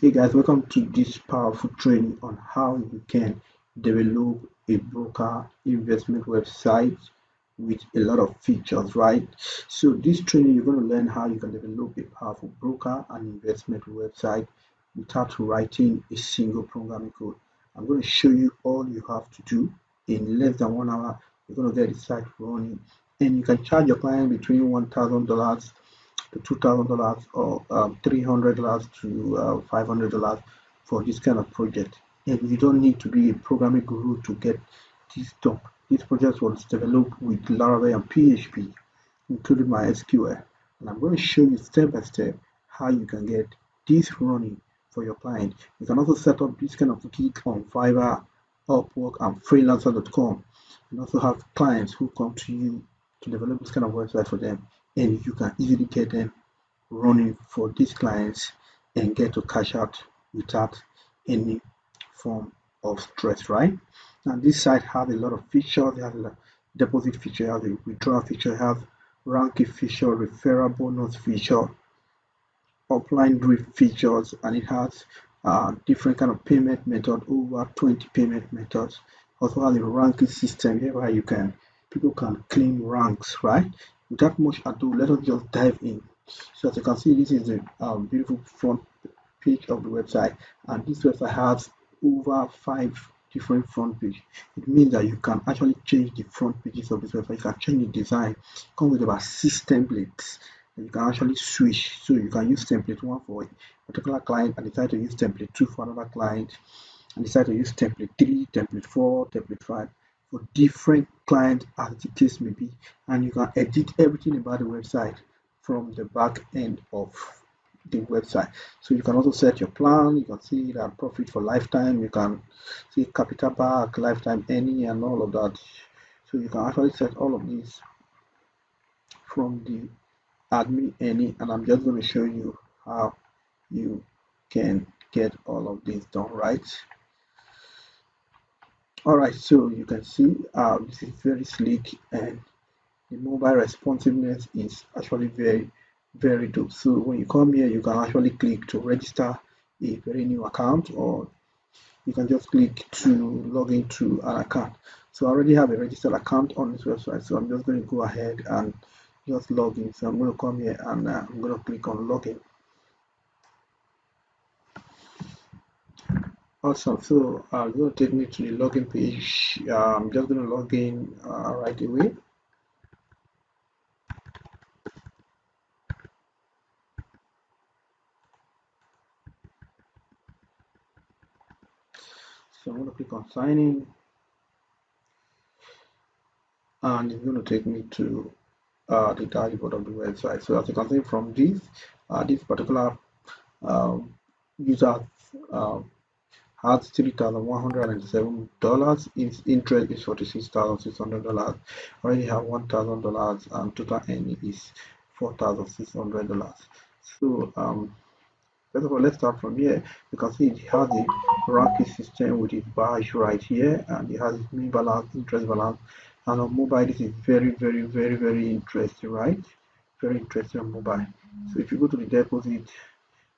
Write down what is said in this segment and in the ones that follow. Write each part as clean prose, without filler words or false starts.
Hey guys, welcome to this powerful training on how you can develop a broker investment website with a lot of features, right? So this training you're going to learn how you can develop a powerful broker and investment website without writing a single programming code. I'm going to show you all you have to do in less than 1 hour. You're going to get the site running, and you can charge your client between $1,000 to $2,000 or $300 to $500 for this kind of project. And you don't need to be a programming guru to get this done. This project was developed with Laravel and PHP, including MySQL. And I'm going to show you step by step how you can get this running for your client. You can also set up this kind of gig on Fiverr, Upwork, and freelancer.com. And also have clients who come to you to develop this kind of website for them, and you can easily get them running for these clients and get to cash out without any form of stress, right? And this site has a lot of features. It has a deposit feature, it has a withdrawal feature, it has ranking feature, referral bonus feature, offline drift features, and it has different kind of payment method, over 20 payment methods. Also has a ranking system whereby people can claim ranks, right? Without much ado, let us just dive in. So as you can see, this is the beautiful front page of the website, and this website has over 5 different front pages. It means that you can actually change the front pages of this website. You can change the design. It comes with about 6 templates. You can actually switch, so you can use template 1 for a particular client and decide to use template 2 for another client, and decide to use template 3, template 4, template 5 for different clients as the case may be. And you can edit everything about the website from the back end of the website. So you can also set your plan. You can see that profit for lifetime, you can see capital back, lifetime earning, and all of that. So you can actually set all of these from the admin any, and I'm just going to show you how you can get all of this done, right? All right, so you can see this is very sleek, and the mobile responsiveness is actually very dope. So when you come here, you can actually click to register a very new account, or you can just click to log into an account. So I already have a registered account on this website, so I'm just going to go ahead and just log in. So I'm going to come here and I'm going to click on login. Awesome. So it's going to take me to the login page. I'm just going to log in right away. So I'm going to click on sign in, and it's going to take me to the dashboard of the website. So as you can see from this particular user has $3,197. Its interest is $46,600. Already have $1,000, and total earning is $4,600. So first of all, let's start from here. You can see it has a ranking system with its badge right here, and it has its main balance, interest balance. And on mobile, this is very interesting, right? Very interesting on mobile. So if you go to the deposit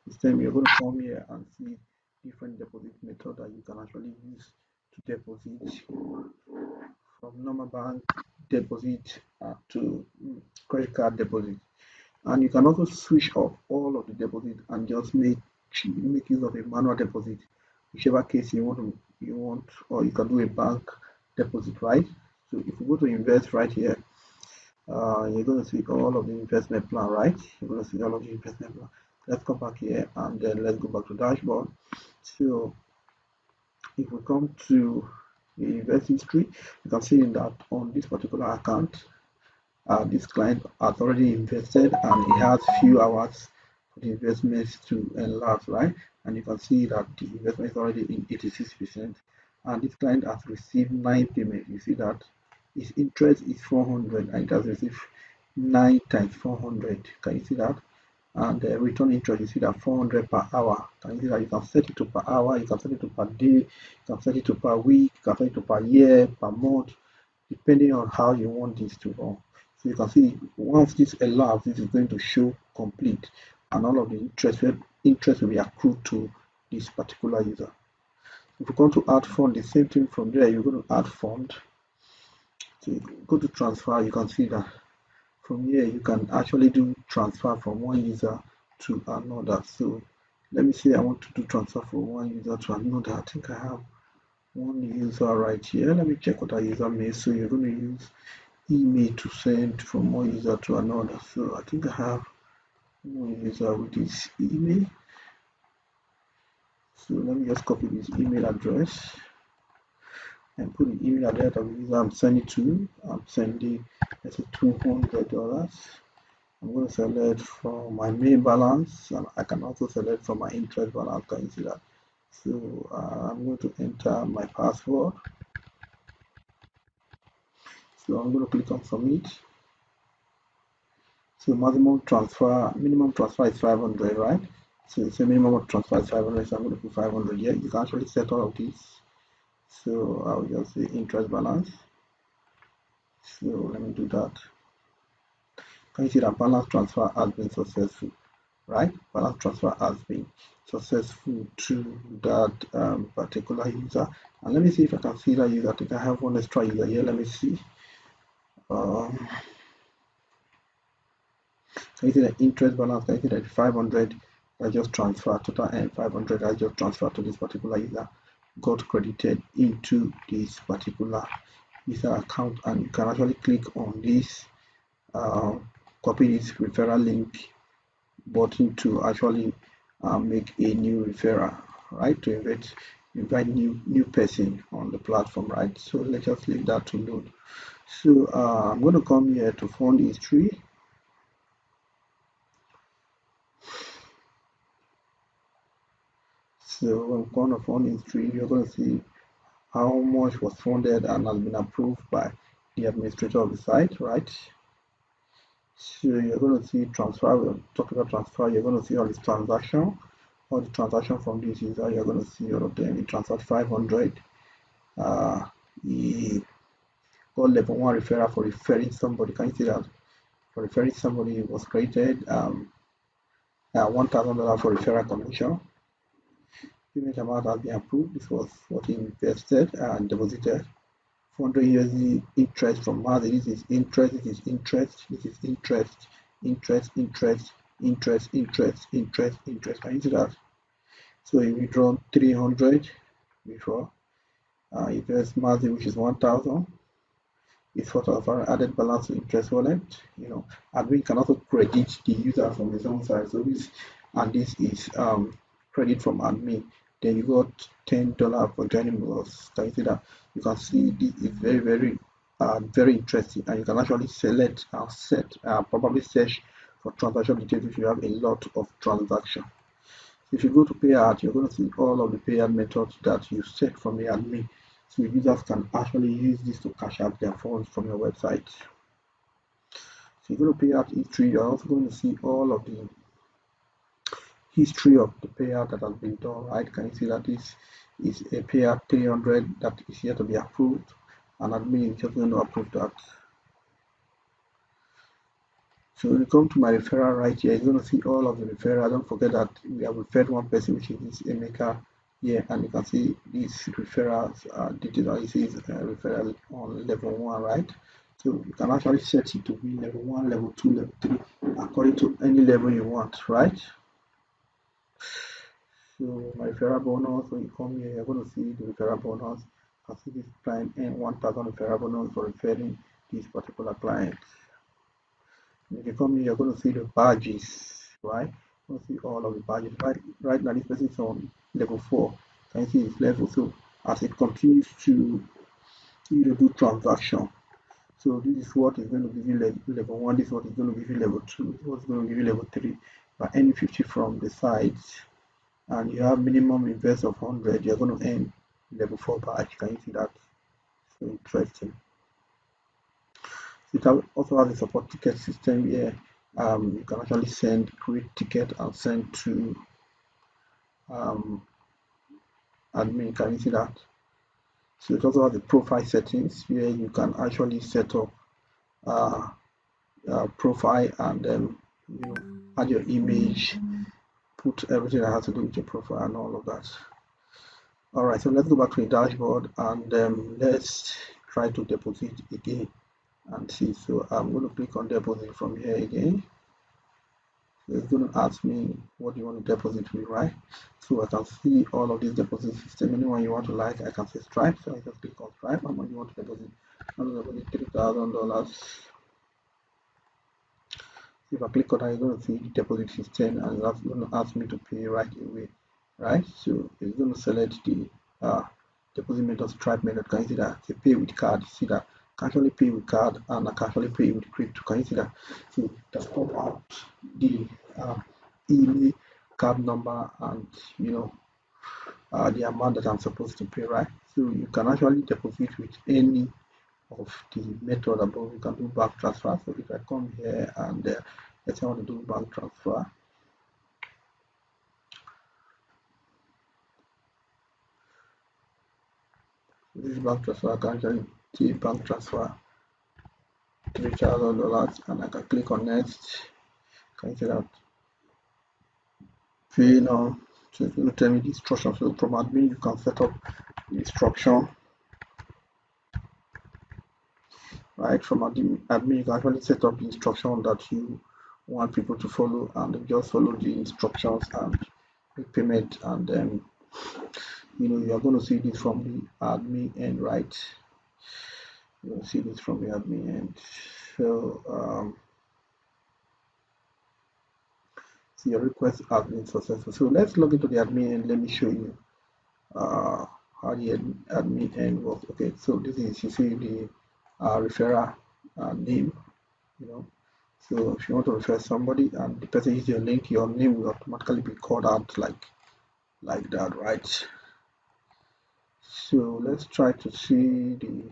system, you're going to come here and see different deposit method that you can actually use to deposit, from normal bank deposit to credit card deposit. And you can also switch off all of the deposit and just make use of a manual deposit, whichever case you want, or you can do a bank deposit, right? So if you go to invest right here, you're going to see all of the investment plan, right? You're going to see all of the investment plan. Let's come back here, and then let's go back to dashboard. So if we come to the invest history, you can see that on this particular account, this client has already invested, and he has few hours for the investments to elapse, right? And you can see that the investment is already in 86%, and this client has received 9 payments. You see that his interest is 400, and it has received 9 times 400. Can you see that? And the return interest, you see that 400 per hour. Can you see that? You can set it to per hour, you can set it to per day, you can set it to per week, you can set it to per year, per month, depending on how you want this to run. So you can see once this elapses, this is going to show complete, and all of the interest will be accrued to this particular user. If you want to add fund, the same thing from there, you're going to add fund. So you go to transfer, you can see that from here you can actually do transfer from one user to another. So let me say I want to do transfer from one user to another. I think I have one user right here. Let me check what our user made. So you're going to use email to send from one user to another. So I think I have one user with this email. So let me just copy this email address and put the email address of the user I'm sending to. I'm sending, let's say, $200. I'm going to select from my main balance, and I can also select from my interest balance. Can you see that? So I'm going to enter my password. So I'm going to click on submit. So minimum transfer is 500, right? So it's a minimum transfer is 500. So I'm going to put 500 here. You can actually set all of this. So I'll just say interest balance. So let me do that. Can you see that balance transfer has been successful, right? Balance transfer has been successful to that particular user. And let me see if I can see that user. I think I have one extra user here. Let me see. Can you see the interest balance? Can you see that 500 I just transferred total and 500 I just transferred to this particular user got credited into this particular user account, and you can actually click on this copy this referral link button to actually make a new referral, right? To invite new person on the platform, right? So let's just leave that to load. So I'm going to come here to fund history. So I'm going to fund history. You're going to see how much was funded and has been approved by the administrator of the site, right? So you're going to see transfer. We're talking about transfer. You're going to see all this transaction, all the transaction from this user. You're going to see all of them. He transferred 500. He got level 1 referral for referring somebody. Can you see that? For referring somebody, it was created $1,000 for referral commission. Payment amount has been approved. This was what he invested and deposited. 400 USD interest from Mazi. This is interest. This is interest. This is interest. Interest. Interest. Interest. Interest. Interest. Interest. Can you see that? So he withdrawn 300 before. Invest Mazi, which is 1,000. It's 4,000 added balance to interest wallet. Admin can also credit the user from his own side. So this is credit from admin. Then you got $10 for joining us. Can you see that? You can see this is very interesting, and you can actually select and set probably search for transaction details if you have a lot of transactions. If you go to Payout, you're going to see all of the payout methods that you set from the admin. So users can actually use this to cash out their funds from your website. So you're going to Payout history. You're also going to see all of the history of the payout that has been done, right? Can you see that this is a payout 300 that is yet to be approved, and admin is just going to approve that. So when you come to my referral right here, you're going to see all of the referral. Don't forget that we have referred one person, which is this Emeka here, and you can see these referrals details. You see referral on level 1, right? So you can actually set it to be level 1, level 2, level 3, according to any level you want, right? So my referral bonus, when you come here, you're going to see the referral bonus. You can see this client and 1,000 referral bonus for referring this particular client. If you come here, you're going to see the badges, right? You're going to see all of the badges. Right now, this person is on level 4. Can you see his level? So as it continues to do transaction, so this is what is going to give you level 1. This is what is going to give you level 2. This is what is going to give you level 3. By earning 50 from the sides, and you have minimum invest of 100, you're going to earn level 4 badge. Can you see that? So interesting. It also has a support ticket system here. You can actually create ticket and send to admin. Can you see that? So it also has the profile settings where you can actually set up profile and add your image, put everything that has to do with your profile and all of that. All right, so let's go back to the dashboard and let's try to deposit again and see. So I'm going to click on deposit from here again. So it's going to ask me what you want to deposit with, right? So I can see all of these deposit system. Anyone you want to like, I can say Stripe. So I just click on Stripe. How much you want to deposit? I want to deposit $3,000. If I click on that, you're going to see the deposit system, and that's going to ask me to pay right away, right? So it's going to select the deposit method, Stripe method. Can you see that? Say pay with card. See that? I can actually pay with card and I can actually pay with crypto. Can you see that? So just pop out the email, card number, and the amount that I'm supposed to pay, right? So you can actually deposit with any of the method above. You can do bank transfer. So if I come here and let's say I want to do bank transfer, this is bank transfer. I can actually do bank transfer $3,000 and I can click on next. Can you see that? Pay now. So it's going to tell me the instruction. So from admin you can set up the instruction. Right, from admin you can actually set up the instruction that you want people to follow, and just follow the instructions and make payment, and then you are going to see this from the admin end, right? You're going to see this from the admin end. So see your request has been successful. So let's log into the admin end. Let me show you how the admin end works. Okay, so this is, you see the referral name, so if you want to refer somebody and the person uses your link, your name will automatically be called out like that, right? So let's try to see the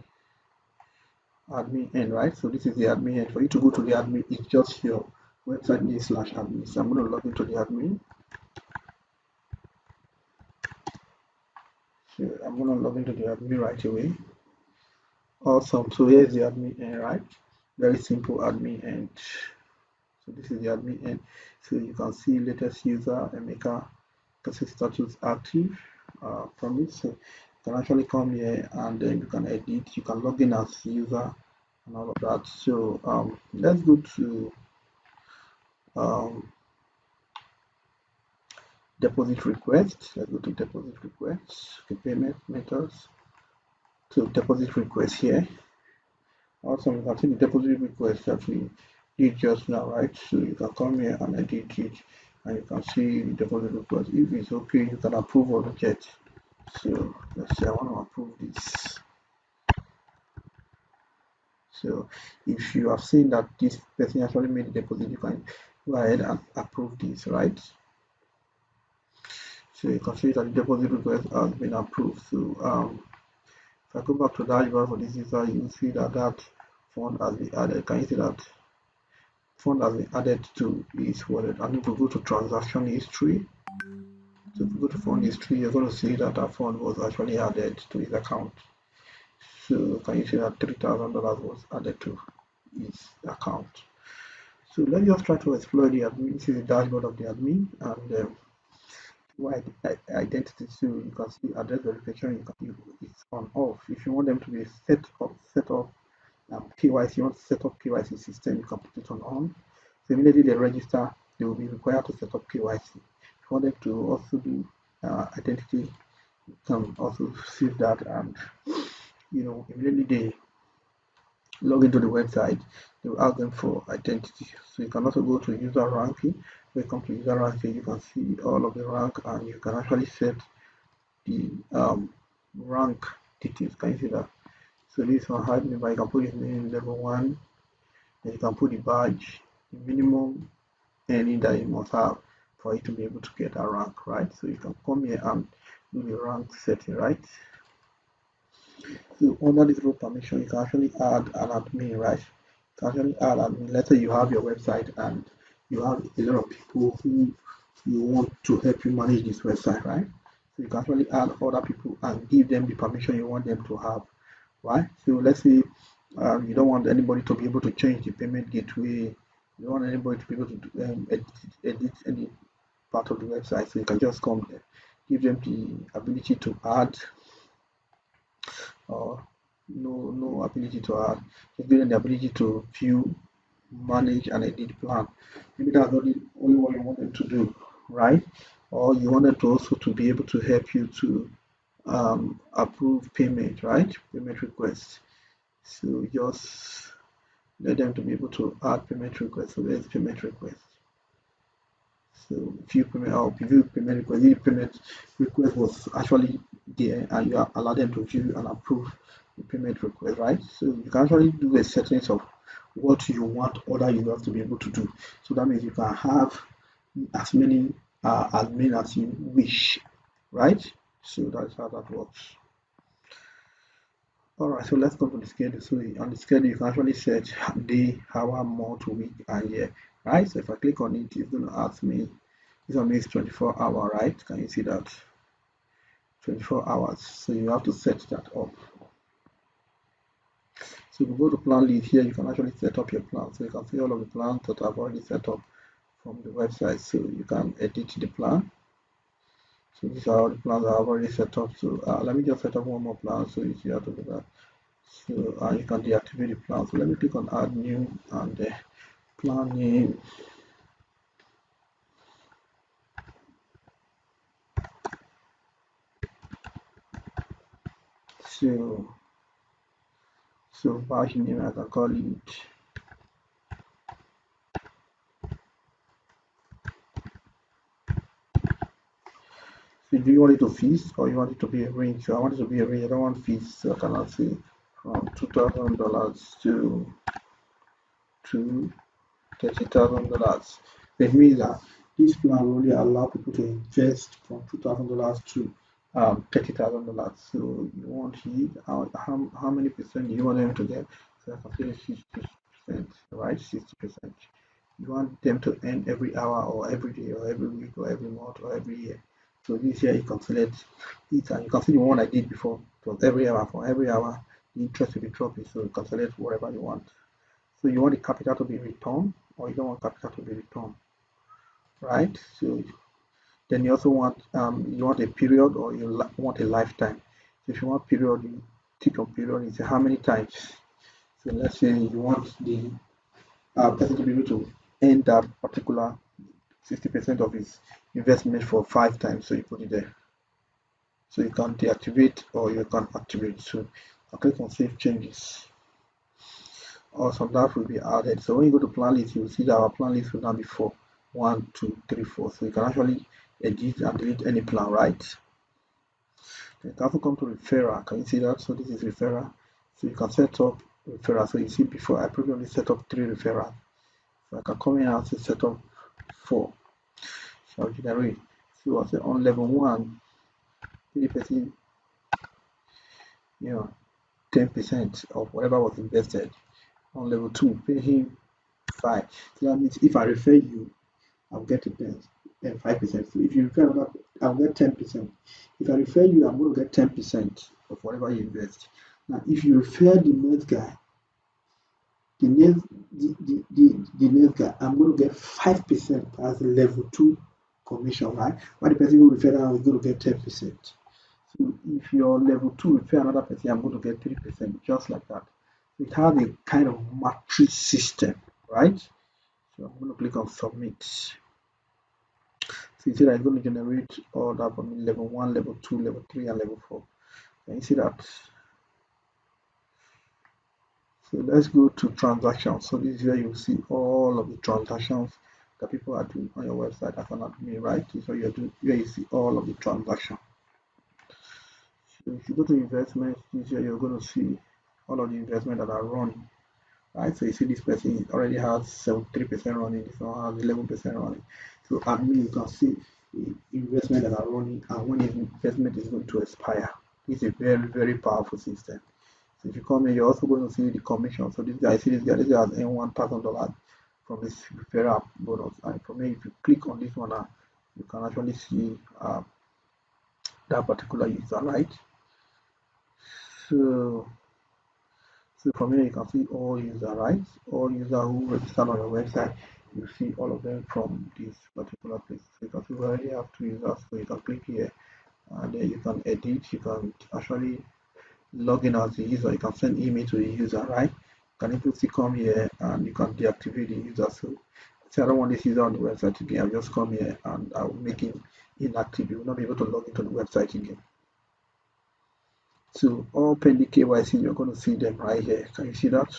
admin end, right? So this is the admin end. For you to go to the admin, it's just your website name /admin. So I'm going to log into the admin. So I'm going to log into the admin right away. Awesome. So here's the admin end, right? Very simple admin end. So this is the admin end. So you can see latest user, Emeka, can see status active, promise. So you can actually come here and then you can edit, you can log in as user and all of that. So let's go to deposit request. Let's go to deposit requests, okay, payment methods. So deposit request here. Also, you can see the deposit request that we did just now, right? So you can come here and edit it, and you can see the deposit request. If it's okay, you can approve or reject. So let's say I want to approve this. So if you have seen that this person actually made the deposit, you can go ahead and approve this, right? So you can see that the deposit request has been approved. So if I go back to dashboard for this user, you see that that fund has been added. Can you see that fund has been added to his wallet? And if we go to transaction history, so if you go to fund history, you're going to see that that fund was actually added to his account. So can you see that $3,000 was added to his account? So let's just try to explore the admin. This is the dashboard of the admin, and identity. So you can see address verification. It's on off. If you want them to be set up KYC, you want to set up KYC system, you can put it on. So immediately they register, they will be required to set up KYC. If you want them to also do identity, you can also save that, and immediately they log into the website, they will ask them for identity. So you can also go to user ranking. When you come to user ranking, you can see all of the rank, and you can actually set the rank details. Can you see that? So this one hide member, you can put his name level 1, then you can put the badge, the minimum earning that you must have for you to be able to get a rank, right? So you can come here and do the rank setting, right? So under this role permission, you can actually add an admin, right? You can actually add admin. Let's say you have your website and you have a lot of people who you want to help you manage this website, right? So you can actually add other people and give them the permission you want them to have, right? So let's say you don't want anybody to be able to change the payment gateway. You don't want anybody to be able to edit any part of the website. So you can just come there, give them the ability to add or no ability to add. Just give them the ability to view, manage, and edit plan. Maybe that's only what you want them to do, right? Or you wanted to also to be able to help you to approve payment, right? Payment requests. So just let them to be able to add payment requests. So there's payment request. So view payment or view payment request. If payment request was actually there and you allow them to view and approve the payment request, right? So you can actually do a settings of what you want other users to be able to do. So that means you can have as many admin as you wish, right? So that's how that works. Alright, so let's go to the schedule. So on the schedule, you can actually set day, hour, month, week, and year, right? So if I click on it, it's going to ask me, this one is 24 hour, right? Can you see that? 24 hours. So you have to set that up. So if you go to plan list here, you can actually set up your plan. So you can see all of the plans that I've already set up from the website. So you can edit the plan. So these are all the plans I have already set up. So let me just set up one more plan so you see how to do that. So you can deactivate the plan. So let me click on add new and the plan name. So batch name I can call it so do you want it to fees or you want it to be a range? So I want it to be a range. I don't want fees, so I cannot say from $2,000 to $30,000. That means that this plan will only allow people to invest from $2,000 to $30,000. So you want it, how many percent do you want them to get? So I can say 60%, right? 60%. You want them to earn every hour or every day or every week or every month or every year. So this year you can select it and you can see the one I did before. It was every hour. For every hour the interest will be dropping, so you can select whatever you want. So you want the capital to be returned or you don't want capital to be returned, right? So then you also want you want a period or you want a lifetime. So if you want period, you click on period and say how many times. So let's say you want the person to be able to earn that particular 60% of his investment for 5 times. So you put it there. So you can deactivate or you can activate. So I'll click on save changes. Or some that will be added. So when you go to plan list, you will see that our plan list will now be 4, 1, 2, 3, 4. So you can actually edit and delete any plan, right? Then you can also come to referral. Can you see that? So this is referral. So you can set up referral. So you see before I previously set up 3 referrals. So I can come in and say set up 4. So I'll generate. So I'll say on level 1, 3%, 10% of whatever was invested. On level 2, pay him 5. So that means if I refer you, I'll get a 5%. So if you refer another, I'll get 10%. If I refer you, I'm going to get 10% of whatever you invest. Now, if you refer the next guy, the next guy, I'm going to get 5% as a level 2 commission, right? But the person who referred is going to get 10%. So if you're level 2 refer another person, I'm going to get 3%, just like that. It has a kind of matrix system, right? So I'm going to click on submit. So you see that it's going to generate all that for me, level 1, level 2, level 3, and level 4. Can you see that? So let's go to transactions. So this is where you see all of the transactions that people are doing on your website as an admin, right? So you're doing where you see all of the transactions. So if you go to investments, this is where you're going to see all of the investment that are running, right? So you see this person already has 73% running, this one has 11% running. So admin, you can see the investment that are running and when the investment is going to expire. It's a very, very powerful system. So if you come here, you're also going to see the commission. So this guy has earned $1,000 from this referral bonus. And from here, if you click on this one, you can actually see that particular user, right? So from here you can see all user, right? All user who registered on your website. you see all of them from this particular place. So you can see we already have 2 users, so you can click here and then you can edit. You can actually log in as a user. You can send email to the user, right? You can even see come here and you can deactivate the user. So say I don't want this user on the website again, I'll just come here and I'll make him inactive. You will not be able to log into the website again. So all pending KYC, you're going to see them right here. Can you see that?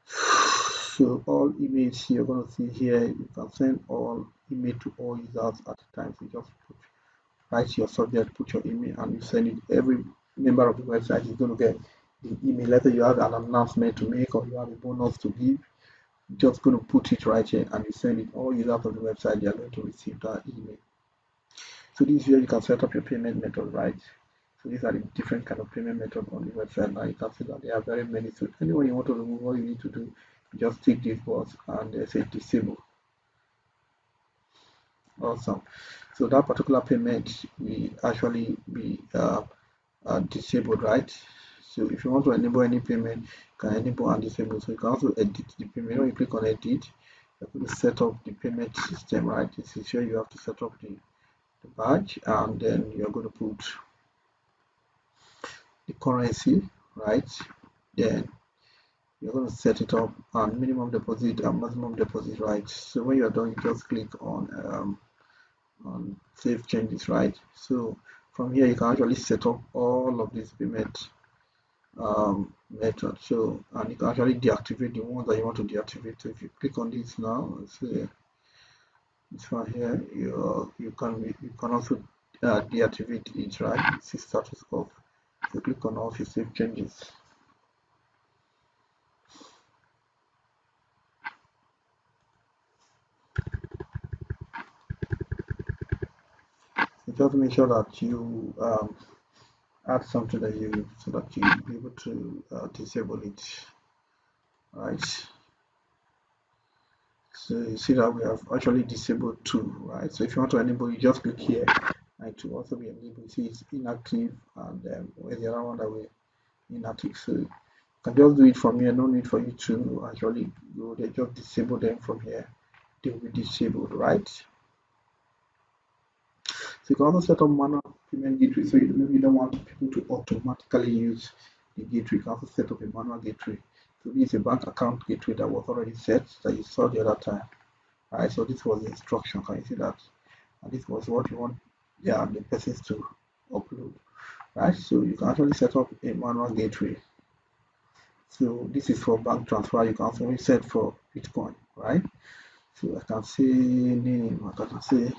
So all emails you're going to see here, you can send all email to all users at a time. So just write your subject, put your email, and you send it. Every member of the website is going to get the email. Let's say you have an announcement to make or you have a bonus to give, you're just going to put it right here and you send it. All users of the website, they are going to receive that email. So this is where you can set up your payment method, right? So these are the different kind of payment method on the website. Now you can see that there are very many. So anyone you want to remove, all you need to do, just tick this box and say disable. Awesome. So that particular payment will actually be disabled, right? So if you want to enable any payment, you can enable and disable. So you can also edit the payment. When you click on edit, you're going to set up the payment system, right? This is where you have to set up the badge, and then you're going to put the currency, right? Then you're going to set it up and minimum deposit and maximum deposit, right? So when you're done, you just click on save changes, right? So from here you can actually set up all of these payment methods. So and you can actually deactivate the ones that you want to deactivate. So if you click on this now, let's say this one here, you can also deactivate it, right? See status off. So click on off, you save changes. So just make sure that you add something that you so that you'll be able to disable it, right? So you see that we have actually disabled 2, right? So if you want to enable, you just click here and it will also be enabled. See it's inactive, and where's the other one that we're inactive? So you can just do it from here. No need for you to actually go there, just disable them from here. They will be disabled, right? So you can also set up manual payment gateway. So maybe you don't want people to automatically use the gateway. You can also set up a manual gateway. So this is a bank account gateway that was already set that you saw the other time. Right, so this was the instruction. Can you see that? And this was what you want the persons to upload. Right, so you can actually set up a manual gateway. So this is for bank transfer. You can also set for Bitcoin, right? So I can say name, I can say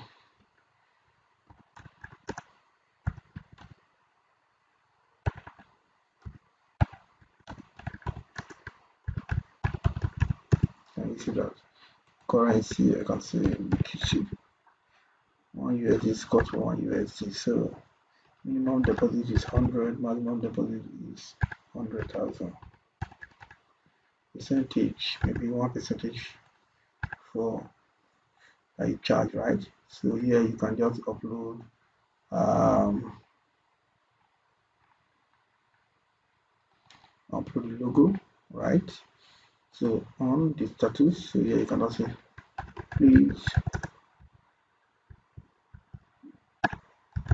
see that currency, I can say BTC. 1 USD is got 1 USD. So minimum deposit is 100, maximum deposit is 100,000. Percentage, maybe 1% for a charge, right? So here you can just upload the logo, right? So on the status, so here you can also please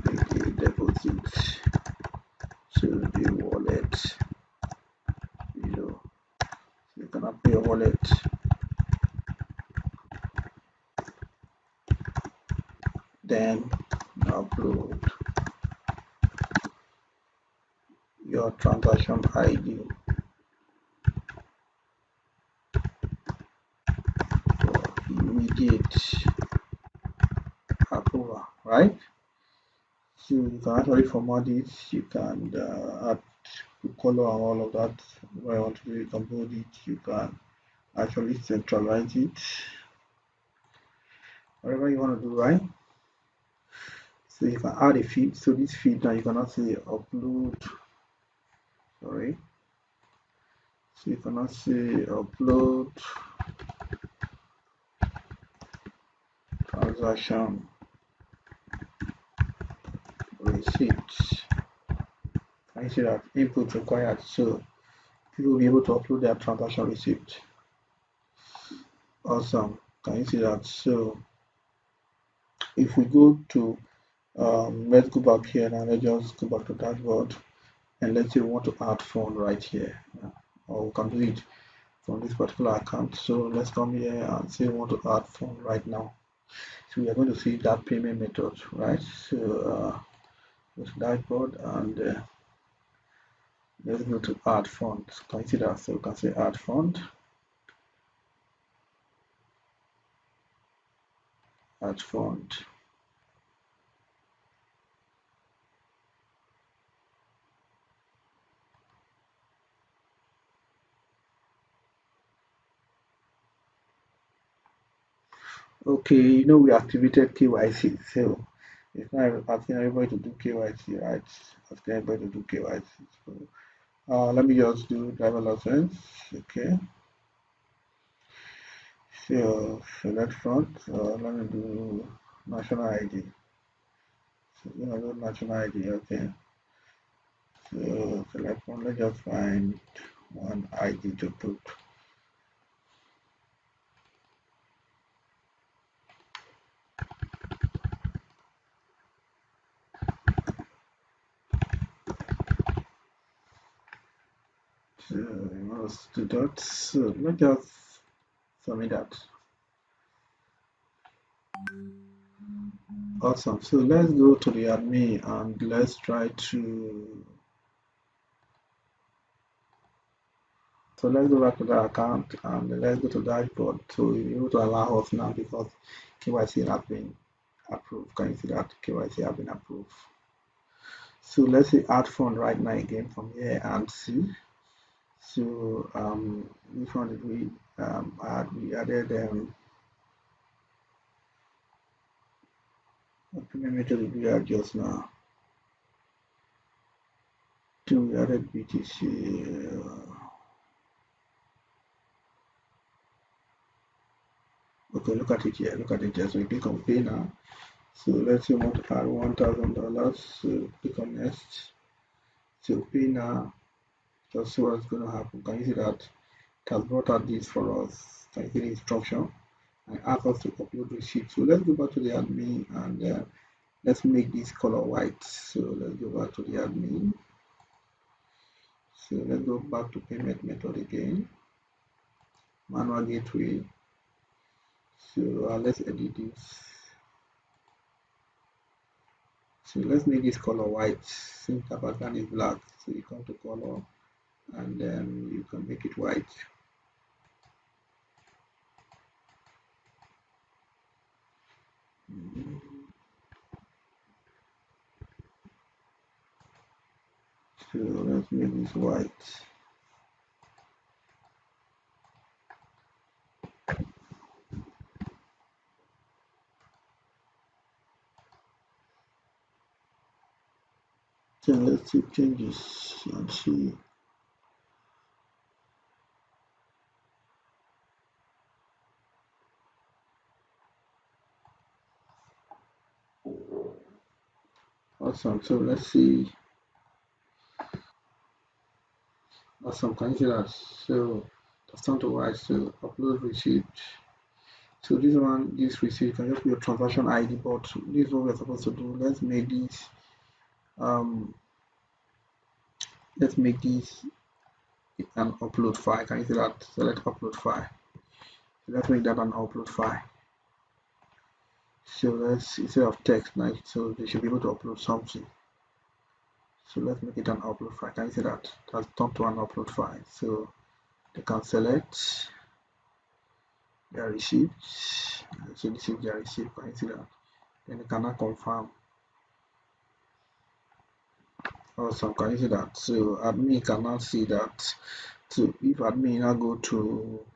make a deposit to the wallet below. So you can apply your wallet. Then upload your transaction ID for immediate approval, right? So you can actually format it, you can add the color and all of that. What I want to do, you can bold it, you can actually centralize it, whatever you want to do, right? So you can add a feed. So this feed now you can actually upload. Sorry. So you can actually upload transaction receipt. Can you see that input required? So people will be able to upload their transaction receipt. Awesome. Can you see that? So if we go to let's go back here now. Let's just go back to dashboard, and let's say we want to add fund right here, or we can do it from this particular account. So let's come here and say we want to add fund right now. So we are going to see that payment method, right? So go to dashboard and let's go to add fund. Can you see that? So we can say add fund, add fund. Okay, you know we activated KYC, so it's not asking everybody to do KYC, right? Asking everybody to do KYC. So let me just do driver license. Okay. So select front. Let me do national ID. So I'm gonna do national ID. Okay. So select one. Let's just find one ID to put. So let's do that. So let's just submit that. Awesome. So let's go to the admin and let's try to. So let's go back to the account and let's go to dashboard. So you're able to allow us now because KYC has been approved. Can you see that KYC has been approved? So let's say add fund right now again from here and see. So which one did we add? We added what payment method did we add just now? So we added BTC. Okay, look at it here. Look at it here. So we click on pay now. So let's say we want to add $1,000. So click on next. So pay now. Just see what's going to happen. Can you see that it has brought out this for us? Can you see the instruction? And ask us to upload receipt. So let's go back to the admin and let's make this color white. So let's go back to the admin. So let's go back to payment method again. Manual gateway. So let's edit this. So let's make this color white since the background is black. So you come to color and then you can make it white. So let's make this white. Then let's see changes and see. Awesome. So let's see. Awesome. Can you see that? So that's not to write. So upload receipt. So this one, this receipt can just be a transaction ID, but this is what we're supposed to do. Let's make this an upload file. Can you see that? Select upload file. So let's make that an upload file. So let's, instead of text now, so they should be able to upload something. So let's make it an upload file. Can you see that? That's turned to an upload file. So they can select their receipt. So this is their receipt. Can you see that? Then they cannot confirm. Awesome. Can you see that? So admin cannot see that. So if admin now go to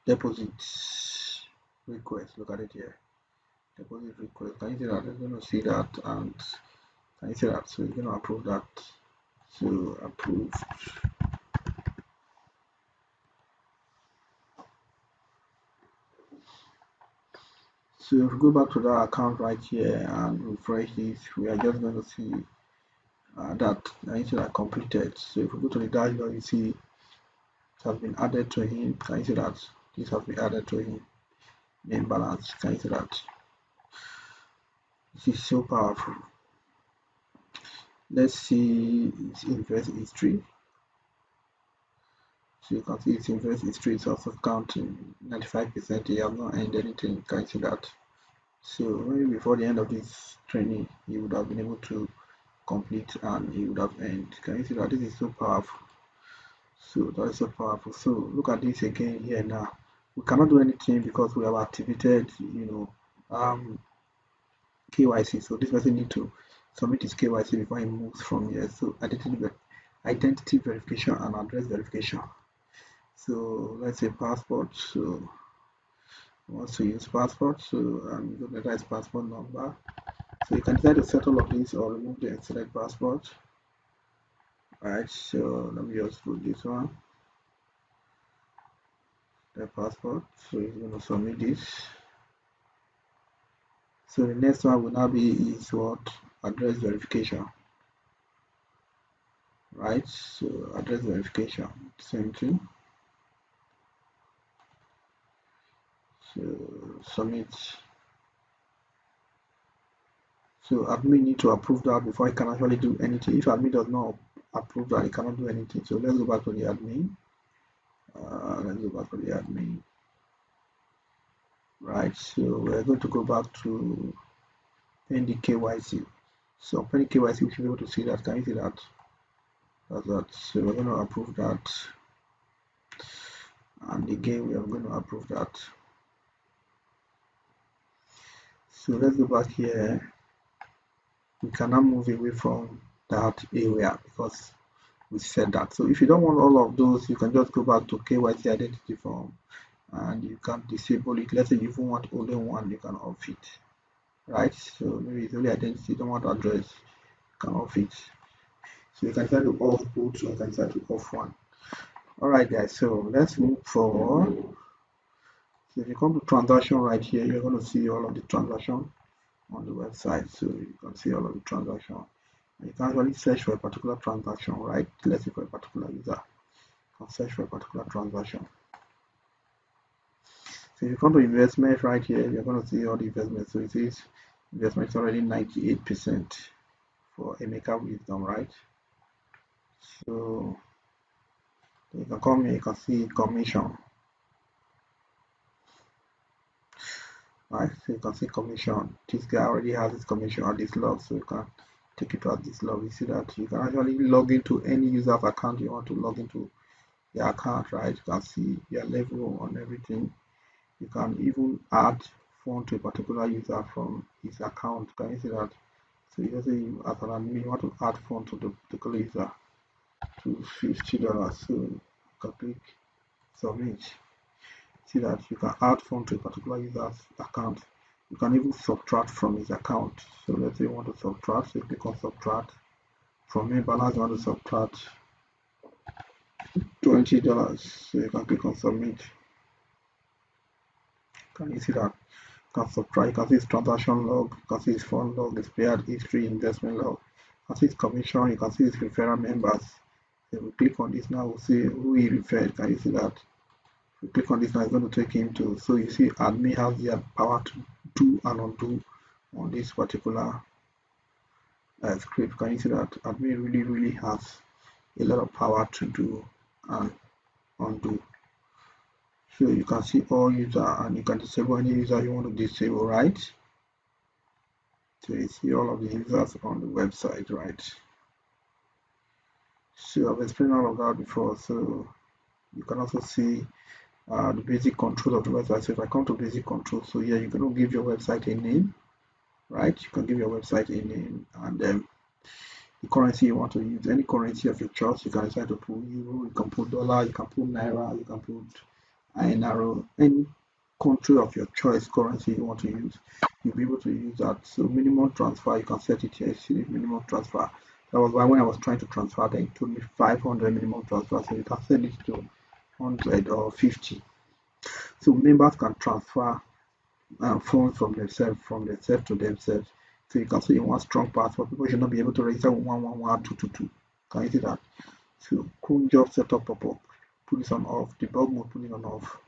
deposit request, look at it here. Deposit request. Can you see that? It's going to see that, and can you see that? So it's going to approve that. So approved. So if we go back to that account right here and refresh this, we are just going to see that you see that completed. So if we go to the dashboard, you see it has been added to him. Can you see that? this has been added to him. Name balance, can you see that? This is so powerful. Let's see its invest history. So you can see its invest history is also counting 95%. He has not earned anything, can you see that? So maybe before the end of this training, he would have been able to complete and he would have earned. Can you see that? This is so powerful. So that is so powerful. So look at this again here now. We cannot do anything because we have activated, KYC. So this person need to submit his KYC before he moves from here. So identity verification and address verification. So let's say passport. So wants to use passport. So I'm going to enter his passport number. So you can decide to set all of this or remove the select passport. Alright, so let me just put this one. The passport. So he's going to submit this. So the next one will now be is what? Address verification. Right, so address verification, same thing. So submit. So admin need to approve that before he can actually do anything. If admin does not approve that, he cannot do anything. So let's go back to the admin. Right, so we're going to go back to pending KYC. So pending KYC, we should be able to see that. Can you see that? That's that. So we're going to approve that. And again, we are going to approve that. So let's go back here. We cannot move away from that area because we said that. So if you don't want all of those, you can just go back to KYC identity form and you can disable it. Let's say you even want only one, you can off it. Right? So maybe it's only identity, you don't want address, you can off it. So you can decide to off both, or you can decide to off one. Alright guys, so let's move forward. So if you come to transaction right here, you're going to see all of the transaction on the website. So you can see all of the transaction. You can actually search for a particular transaction, right? Let's say for a particular user. You can search for a particular transaction. So if you come to investment right here, you're going to see all the investments. So it says investment is already 98% for Emeka Wisdom, right? So you can come here, you can see commission. Right, so you can see commission. This guy already has his commission at this log, so you can take it to this log. You see that you can actually log into any user's account you want to log into their account, right? You can see their level on everything. You can even add fund to a particular user from his account. Can you see that? So you say you as an admin, you want to add fund to the particular user to $50. So you can click submit. See that you can add fund to a particular user's account. You can even subtract from his account. So let's say you want to subtract, so you click on subtract. From main balance, you want to subtract $20. So you can click on submit. Can you see that? You can subtract, you can see his transaction log, you can see his fund log, his payout history, investment log, you can see his commission, you can see his referral members. So we click on this now, we'll see who he referred. Can you see that? You click on this now, it's going to take him to, so you see admin has the power to do and undo on this particular script. Can you see that admin really has a lot of power to do and undo? So you can see all user and you can disable any user you want to disable, right? So you see all of the users on the website, right? So I've explained all of that before, so you can also see the basic control of the website. So if I come to basic control, so here you're going to give your website a name, right? You can give your website a name, and then the currency you want to use, any currency of your choice. You can decide to put euro, you can put dollar, you can put naira, you can put INR, any country of your choice currency you want to use, you'll be able to use that. So minimum transfer, you can set it here. See the minimum transfer. That was why when I was trying to transfer, then it told me 500 minimum transfer. So you can set it to 100 or 50. So members can transfer funds from themselves to themselves. So you can see in one strong password, people should not be able to register 1111222. Can you see that? So Cron job setup pop-up, put this on off, debug mode, put it on off.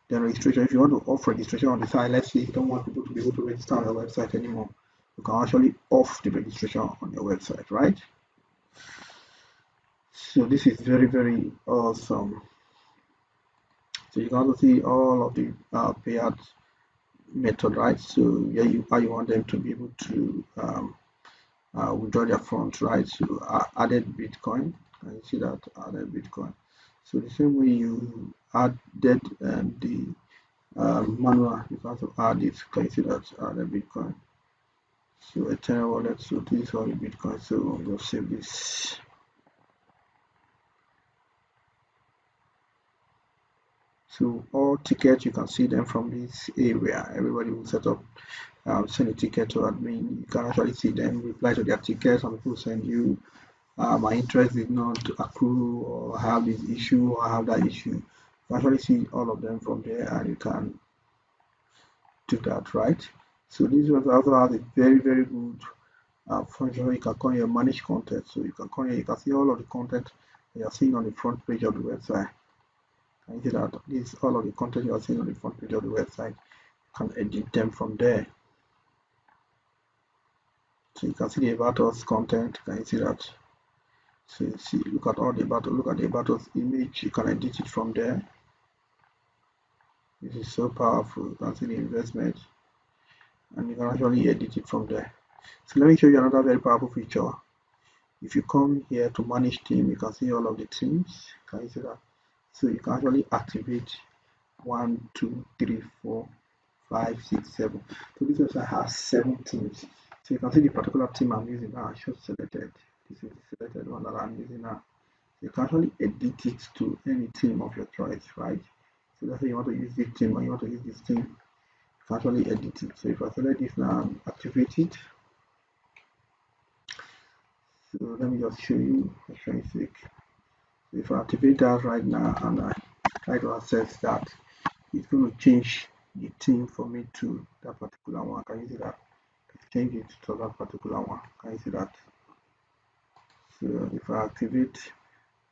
Then registration, if you want to off registration on the site, let's say you don't want people to be able to register on your website anymore, you can actually off the registration on your website, right? So this is very awesome. So you can also see all of the payout method, right? So yeah, how you want them to be able to withdraw their funds, right? So added Bitcoin, and you see that added Bitcoin. So the same way you added the manual, you can also add it. Can you see that added Bitcoin? So a 10 wallet. So this is all the Bitcoin. So we'll save this. So all tickets, you can see them from this area. Everybody will set up, send a ticket to admin. You can actually see them reply to their tickets. Some people send you, my interest did not accrue, or have this issue, or have that issue. You can actually see all of them from there, and you can do that, right? So this also has a very good function where you can come here manage content. So you can come here, you can see all of the content you are seeing on the front page of the website. Can you see that this is all of the content you are seeing on the front page of the website? You can edit them from there. So you can see the about us content. Can you see that? So you see, look at all the about, look at the about us image. You can edit it from there. This is so powerful. You can see the investment, and you can actually edit it from there. So let me show you another very powerful feature. If you come here to manage theme, you can see all of the themes. Can you see that? So you can actually activate 1, 2, 3, 4, 5, 6, 7. So this website has 7 themes. So you can see the particular theme I'm using now. I just selected. This is the selected one that I'm using now. So you can actually edit it to any theme of your choice, right? So let's say you want to use this theme, or you want to use this theme, you can actually edit it. So if I select this now and activate it, so let me just show you for showing sake. So if I activate that right now and I try to access that, it's going to change the theme for me to that particular one. Can you see that? Change it to that particular one. Can you see that? So if I activate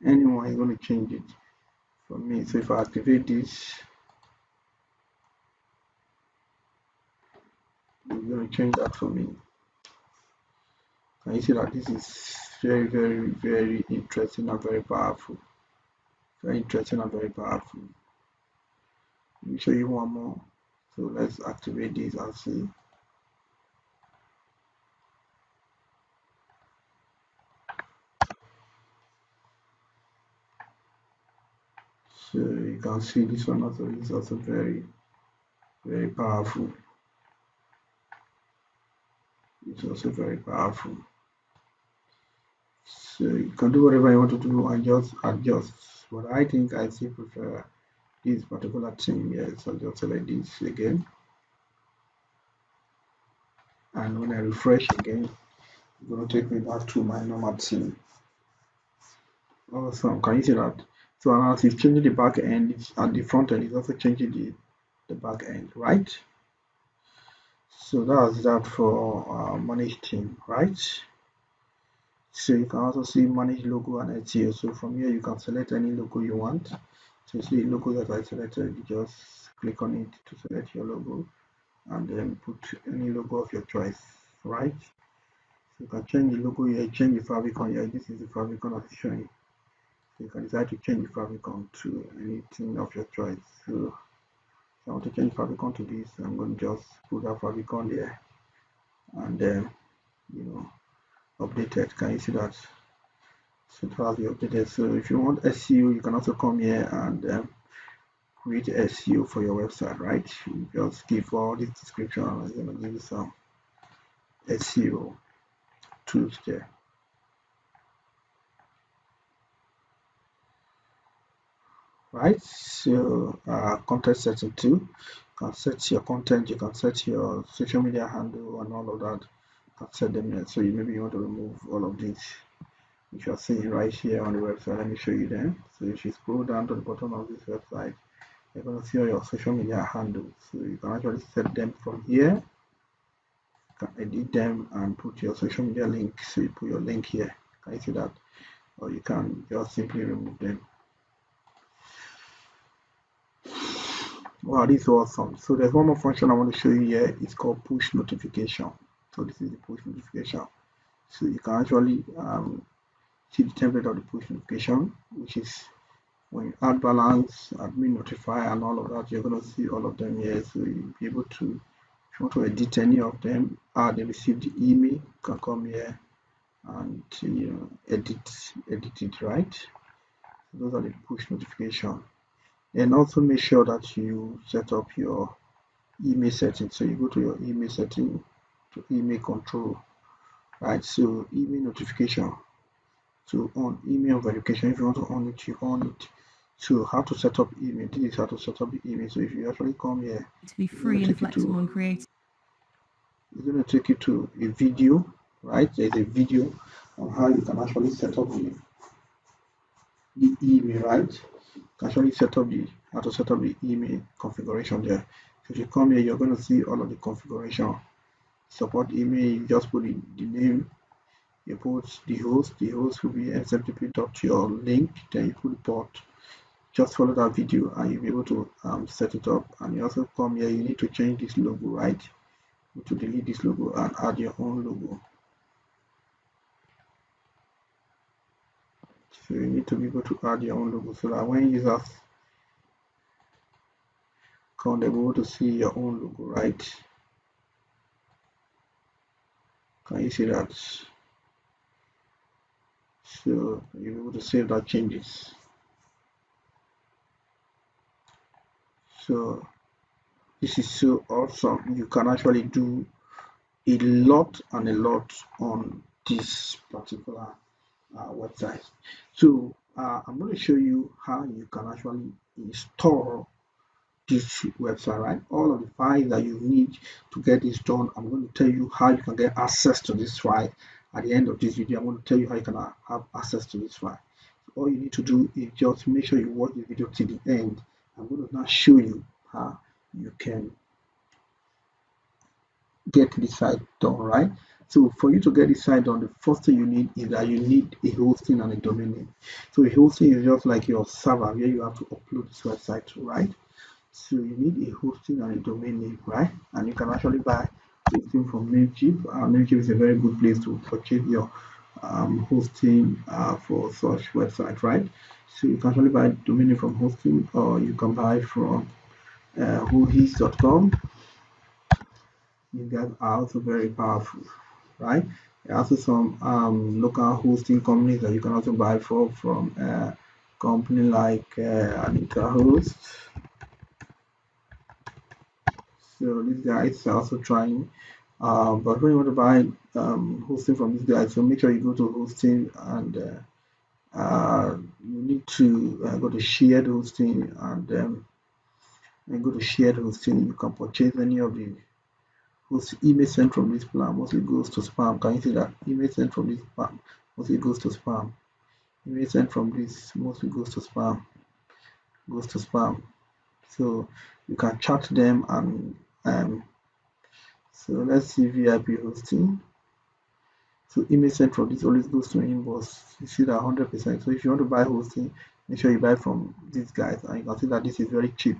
anyone, it's going to change it for me. So if I activate this, it's going to change that for me. Can you see that this is very interesting and very powerful? Very interesting and very powerful. Let me show you one more. So let's activate this and see. So you can see this one also is also very powerful. It's also very powerful. So you can do whatever you want to do and just adjust. But I think I still prefer this particular theme here. So I'll just select this again. And when I refresh again, it's going to take me back to my normal theme. Awesome. Can you see that? So now it's changing the back end, and the front end is also changing the back end, right? So that's that for manage theme, right? So you can also see manage logo and SEO. So from here you can select any logo you want. So you see the logo that I selected, you just click on it to select your logo and then put any logo of your choice, right? So you can change the logo here, change the favicon here. This is the favicon I'm showing. So you can decide to change the favicon to anything of your choice. So if I want to change favicon to this, I'm going to just put that favicon there and then updated. Can you see that? So it has been updated. So if you want SEO, you can also come here and create SEO for your website, right? You just give all this description. I'm going to give you some SEO tools there. Right, so content setting too. You can set your content, you can set your social media handle and all of that. You can set them there. So maybe you want to remove all of this, which you are seeing right here on the website. Let me show you then. So if you scroll down to the bottom of this website, you're going to see all your social media handles. So you can actually set them from here. You can edit them and put your social media link. So you put your link here. Can you see that? Or you can just simply remove them. Wow, this is awesome. So there's one more function I want to show you here. It's called push notification. So this is the push notification. So you can actually see the template of the push notification, which is when you add balance, admin notify, and all of that. You're going to see all of them here. So you'll be able to, if you want to edit any of them, they receive the email, you can come here and edit it, right? So those are the push notification. And also make sure that you set up your email settings. So you go to your email setting to email control, right? So email notification. So on email verification, if you want to on it, you on it. So how to set up email? This is how to set up the email. So if you actually come here, to be free and flexible and creative. It's going to take you to a video, right? There's a video on how you can actually set up the email, right? You can actually set up how to set up the email configuration there. So if you come here, you're going to see all of the configuration. Support email, you just put the name, you put the host will be smtp.your.link, then you put the port. Just follow that video and you'll be able to set it up. And you also come here, you need to change this logo, right? You need to delete this logo and add your own logo. So you need to be able to add your own logo so that when users come, they'll be able to see your own logo, right? Can you see that? So you'll be able to save that changes. So this is so awesome. You can actually do a lot on this particular website. So I'm going to show you how you can actually install this website, right? All of the files that you need to get this done. I'm going to tell you how you can get access to this file. At the end of this video, I'm going to tell you how you can have access to this file. So all you need to do is just make sure you watch the video till the end. I'm going to now show you how you can get this site done, right? So for you to get this site done, the first thing you need is that you need a hosting and a domain name. So a hosting is just like your server where you have to upload this website to, right? So you need a hosting and a domain name, right? And you can actually buy hosting from Namecheap. Namecheap is a very good place to purchase your hosting for such website, right? So you can actually buy domain name from hosting, or you can buy from whois.com. These guys are also very powerful, right? There are also some local hosting companies that you can also buy from a company like Anita Host. So these guys are also trying, but when you want to buy hosting from these guys, so make sure you go to hosting and you need to go to shared hosting and go to shared hosting. You can purchase any of the email sent from this plan mostly goes to spam. Can you see that? Email sent from this spam mostly goes to spam. Email sent from this mostly goes to spam. So you can chat them and so let's see VIP hosting. So email sent from this always goes to inbox. You see that 100%. So if you want to buy hosting, make sure you buy from these guys, and you can see that this is very cheap.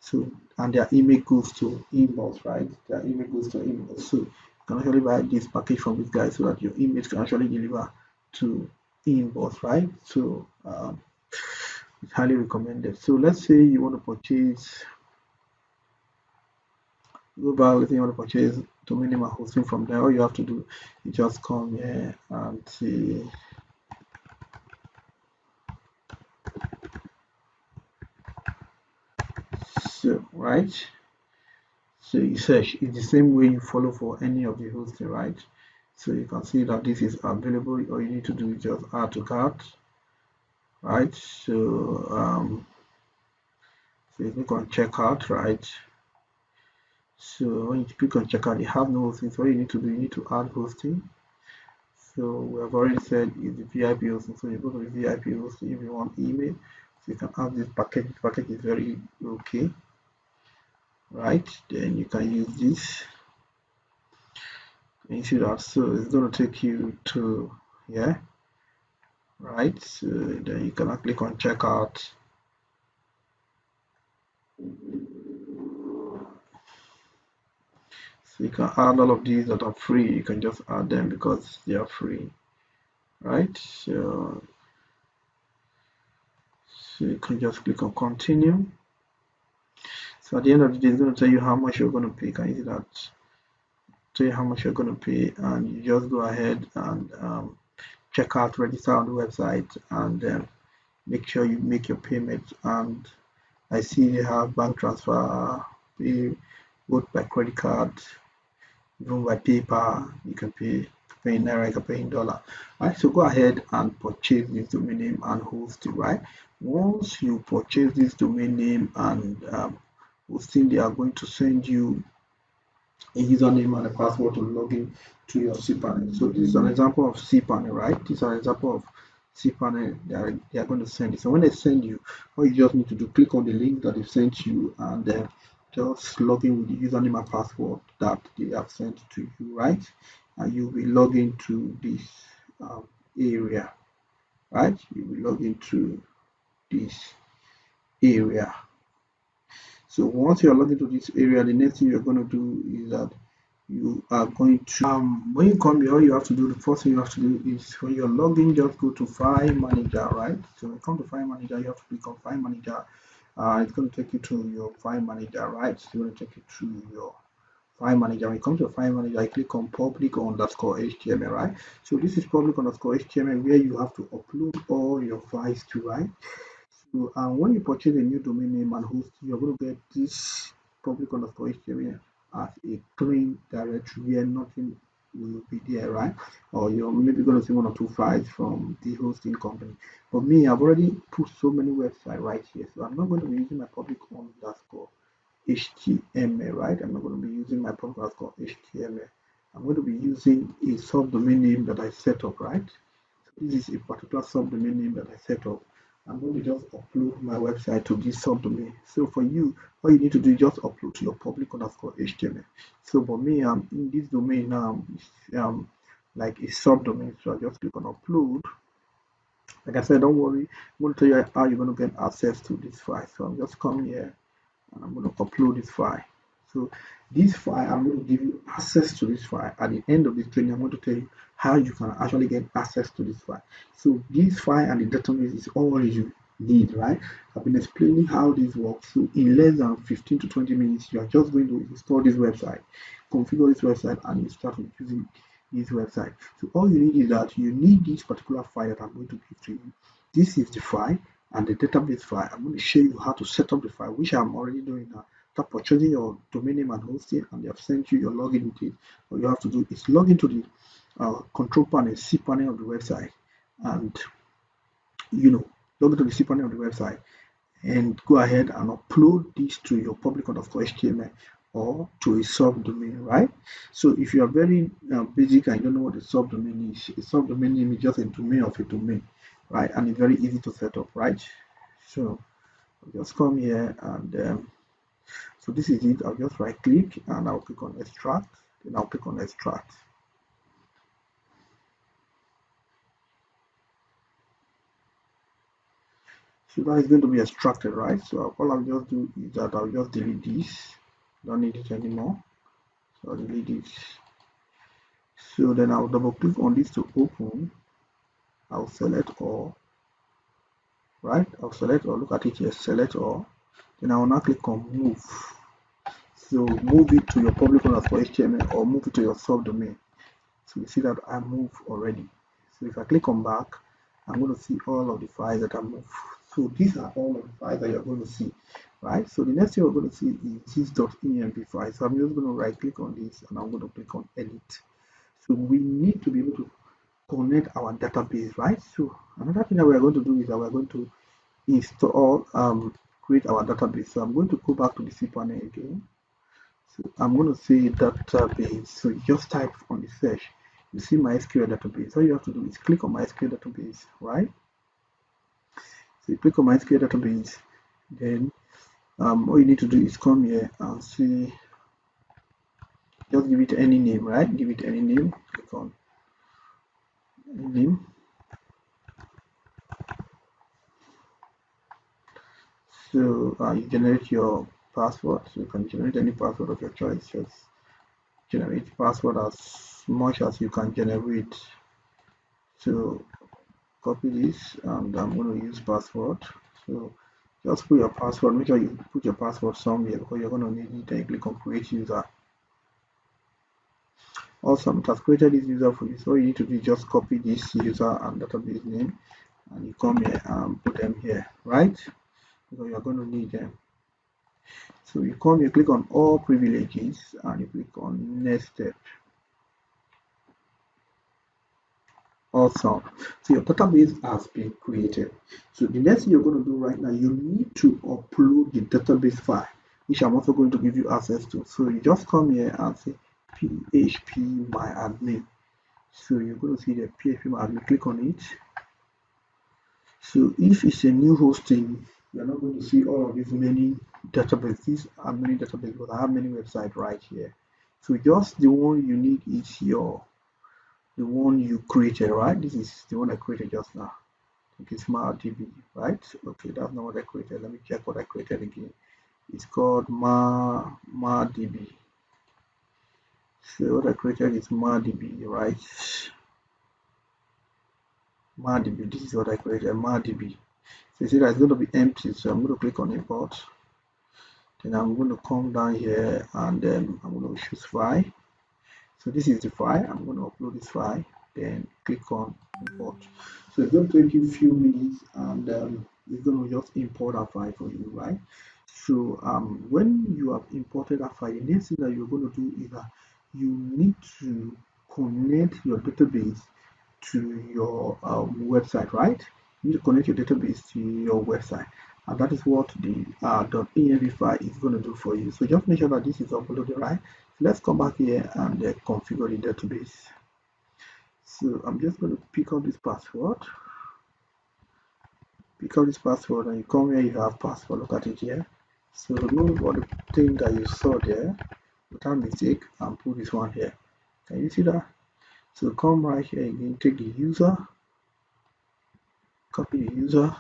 So and their email goes to inbox, right? Their email goes to inbox. So you can actually buy this package from these guys so that your email can actually deliver to inbox, right? So it's highly recommended. So let's say you want to purchase global, you want to purchase domain name and hosting from there. All you have to do is just come here and see. So right, so you search. It's the same way you follow for any of the hosting, right? So you can see that this is available. All you need to do is just add to cart, right? So so you click on checkout, right? So when you click on checkout, you have no hosting. So all you need to do, you need to add hosting. So we have already said is the VIP hosting. So you go to the VIP hosting if you want email. So you can add this package. This package is very okay, right? Then you can use this. And you see that. So it's going to take you to here, right? So then you can click on checkout. So you can add all of these that are free. You can just add them because they are free, right? So you can just click on continue. So at the end of the day, it's going to tell you how much you're going to pay. Can you see that? Tell you how much you're going to pay, and you just go ahead and check out, register on the website, and make sure you make your payment. And I see they have bank transfer, pay both by credit card, even by PayPal. You can pay in Naira, you can pay in dollar. Right, so go ahead and purchase this domain name and host it. Right, once you purchase this domain name and hosting, they are going to send you a username and a password to log in to your cPanel. So this is an example of cPanel, right? This is an example of cPanel they are going to send you. So when they send you, all you just need to do, click on the link that they sent you, and then just log in with the username and password that they have sent to you, right? And you'll be logging to this area, right? You will log into this area. So once you're logged into this area, the next thing you're going to do is that you are going to when you come here, all you have to do, the first thing you have to do is when you're logging, just go to File Manager, right? So when you come to File Manager, you have to click on File Manager. It's going to take you to your File Manager, right? It's going to take you to your File Manager. When you come to your File Manager, I click on public_html, right? So this is public_html where you have to upload all your files to, right? So when you purchase a new domain name and host, you're going to get this public_html as a clean directory where nothing will be there, right? Or you're maybe going to see one or two files from the hosting company. For me, I've already put so many websites right here, so I'm not going to be using my public_html, right? I'm not going to be using my public_html. I'm going to be using a subdomain name that I set up, right? So this is a particular subdomain name that I set up. I'm going to just upload my website to this subdomain. So for you, all you need to do is just upload to your public_html. So for me, I'm in this domain now, like a subdomain. So I just click on upload. Like I said, don't worry. I'm going to tell you how you're going to get access to this file. So I'm just coming here and I'm going to upload this file. So this file, I'm going to give you access to this file. At the end of this training, I'm going to tell you how you can actually get access to this file. So this file and the database is all you need, right? I've been explaining how this works. So in less than 15 to 20 minutes, you are just going to install this website, configure this website, and you start using this website. So all you need is that you need this particular file that I'm going to give to you. This is the file and the database file. I'm going to show you how to set up the file, which I'm already doing now. After purchasing your domain name and hosting, and they have sent you your login details, all you have to do is log into the control panel, cPanel of the website, and log into the cPanel of the website, and go ahead and upload this to your public_html or to a subdomain, right? So if you are very basic and you don't know what a subdomain is, a subdomain name is just a domain of a domain, right? And it's very easy to set up, right? So I'll just come here and so this is it. I'll just right click and I'll click on extract, then I'll click on extract. So that is going to be extracted, right? So all I'll just do is that I'll just delete this. Don't need it anymore. So I'll delete it. So then I'll double click on this to open. I'll select all, right? I'll select all. Look at it here, select all. Then I will now click on move. So move it to your public_html or move it to your subdomain. So you see that I move already. So if I click on back, I'm going to see all of the files that I moved. So these are all of the files that you're going to see, right? So the next thing we're going to see is this .env file. So I'm just going to right click on this and I'm going to click on edit. So we need to be able to connect our database, right? So another thing that we're going to do is that we're going to install, create our database. So I'm going to go back to the cPanel again. So I'm going to say database. So you just type on the search, you see my SQL database. All you have to do is click on my SQL database, right? So you click on my SQL database, then all you need to do is come here and see, just give it any name, right? Give it any name, click on any name. So you generate your password. So you can generate any password of your choice. Just generate password as much as you can generate. So copy this, and I'm going to use password. So just put your password, make sure you put your password somewhere because you're going to need it. Then click on create user. Awesome, it has created this user for you. So all you need to do is just copy this user and database name, and you come here and put them here, right? Because you're going to need them. So you come here, click on all privileges, and you click on next step. Awesome. So your database has been created. So the next thing you're going to do right now, you need to upload the database file, which I'm also going to give you access to. So you just come here and say php my admin. So you're going to see the php my admin. Click on it. So if it's a new hosting, you're not going to see all of these many databases. These are many databases, but I have many websites right here. So just the one you need is the one you created, right? This is the one I created just now. I think it's MarDB, right? Okay, that's not what I created. Let me check what I created again. It's called MarDB. So what I created is MarDB, right? MarDB. This is what I created, MarDB. So you see that it's going to be empty. So I'm going to click on import. Then I'm going to come down here and then I'm going to choose file. So this is the file. I'm going to upload this file. Then click on import. So it's going to take you a few minutes, and it's going to just import that file for you, right? So when you have imported that file, the next thing that you're going to do is that you need to connect your database to your website, right? You need to connect your database to your website, and that is what the .env file is going to do for you. So just make sure that this is uploaded, right? So let's come back here and configure the database. So I'm just going to pick up this password. Pick up this password, and you come here, you have password. Look at it here. So remove all the thing that you saw there without mistake and put this one here. Can you see that? So come right here again, take the user, copy the user,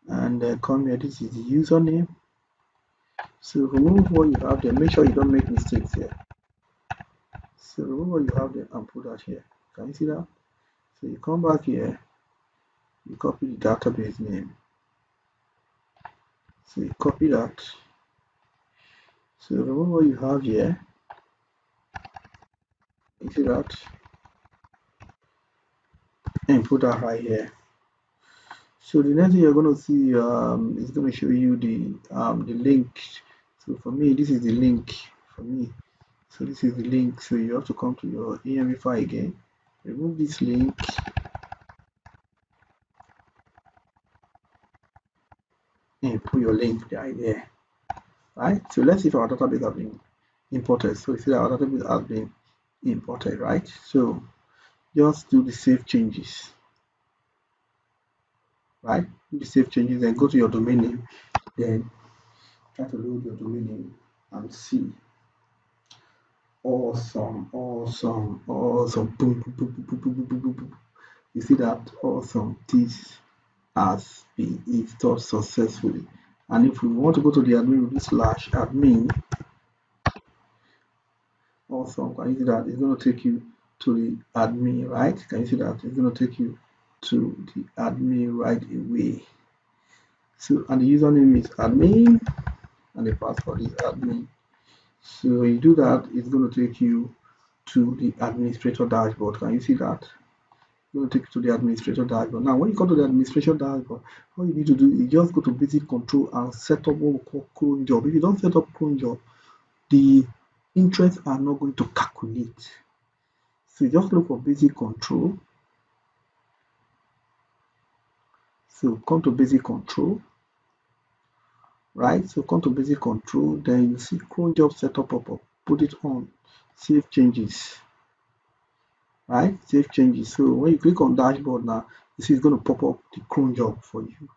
and come here. This is the username. So remove what you have there. Make sure you don't make mistakes here. So remove what you have there and put that here. Can you see that? So you come back here, you copy the database name. So you copy that. So remove what you have here. You see that? And put that right here. So the next thing you're going to see is going to show you the link. So for me, this is the link for me. So this is the link. So you have to come to your env file again, remove this link, and put your link right there. Right. So let's see if our database has been imported. So you see that our database has been imported, right? So just do the save changes. Right, do the save changes, then go to your domain name, then try to load your domain name and see. Awesome, awesome, awesome. Boom, boom, boom, boom, boom, boom, boom, boom, boom. You see that? Awesome. This has been installed successfully. And if we want to go to the admin, with /admin, awesome. Can you see that? It's going to take you to the admin, right? Can you see that? It's going to take you to the admin right away. So, and the username is admin and the password is admin. So when you do that, it's going to take you to the administrator dashboard. Can you see that? It's going to take you to the administrator dashboard. Now when you go to the administration dashboard, all you need to do is just go to basic control and set up what we call cron job. If you don't set up cron job, the interests are not going to calculate. So you just look for basic control. So come to basic control, right? So come to basic control, then you see cron job setup up, put it on, save changes, right? Save changes. So when you click on dashboard now, you see it's going to pop up the cron job for you.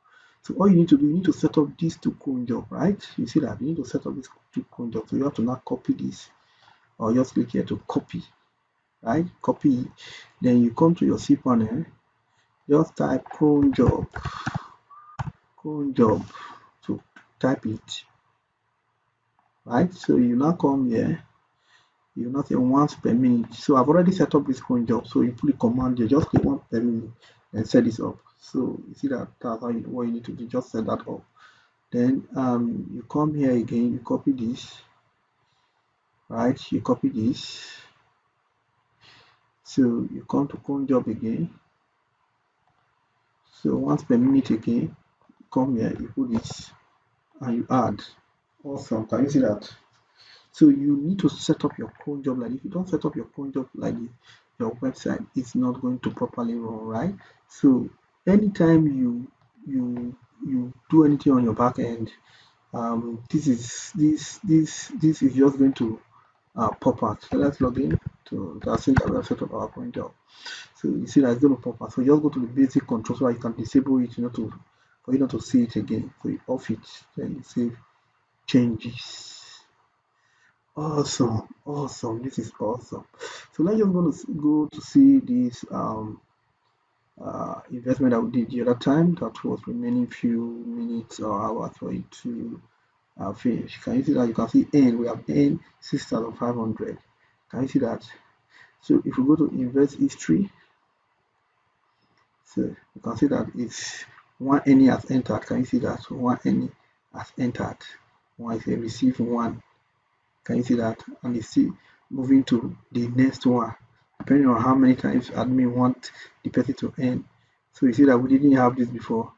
So all you need to do, you need to set up these two cron job, right? You see that you need to set up these two cron job. So you have to now copy this, or just click here to copy, right? Copy. Then you come to your cPanel. Just type cron job, so type it, right? So you now come here, you not say once per minute. So I've already set up this cron job. So you put the command, you just click once per minute and set this up. So you see that that's how what you need to do, just set that up. Then you come here again, you copy this, right? You copy this. So you come to cron job again. So once per minute again, come here, you put this and you add. Awesome, can you see that? So you need to set up your cron job like this. If you don't set up your cron job like this, your website is not going to properly run, right? So anytime you do anything on your back end, this is just going to pop out. So let's log in to the thing that we have set up our cron job. So you see that it's going to pop out. So just go to the basic control so you can disable it, for you not to see it again. So you off it, then you save changes. Awesome, this is awesome. So let's just go to see this investment that we did the other time. That was remaining few minutes or hours for it to finish. Can you see that? You can see we have earned 6,500. Can you see that? So if we go to invest history, so you can see that it's one any has entered. Can you see that? So one any has entered. One is received one. Can you see that? And you see moving to the next one, depending on how many times admin want the person to earn. So you see that we didn't have this before.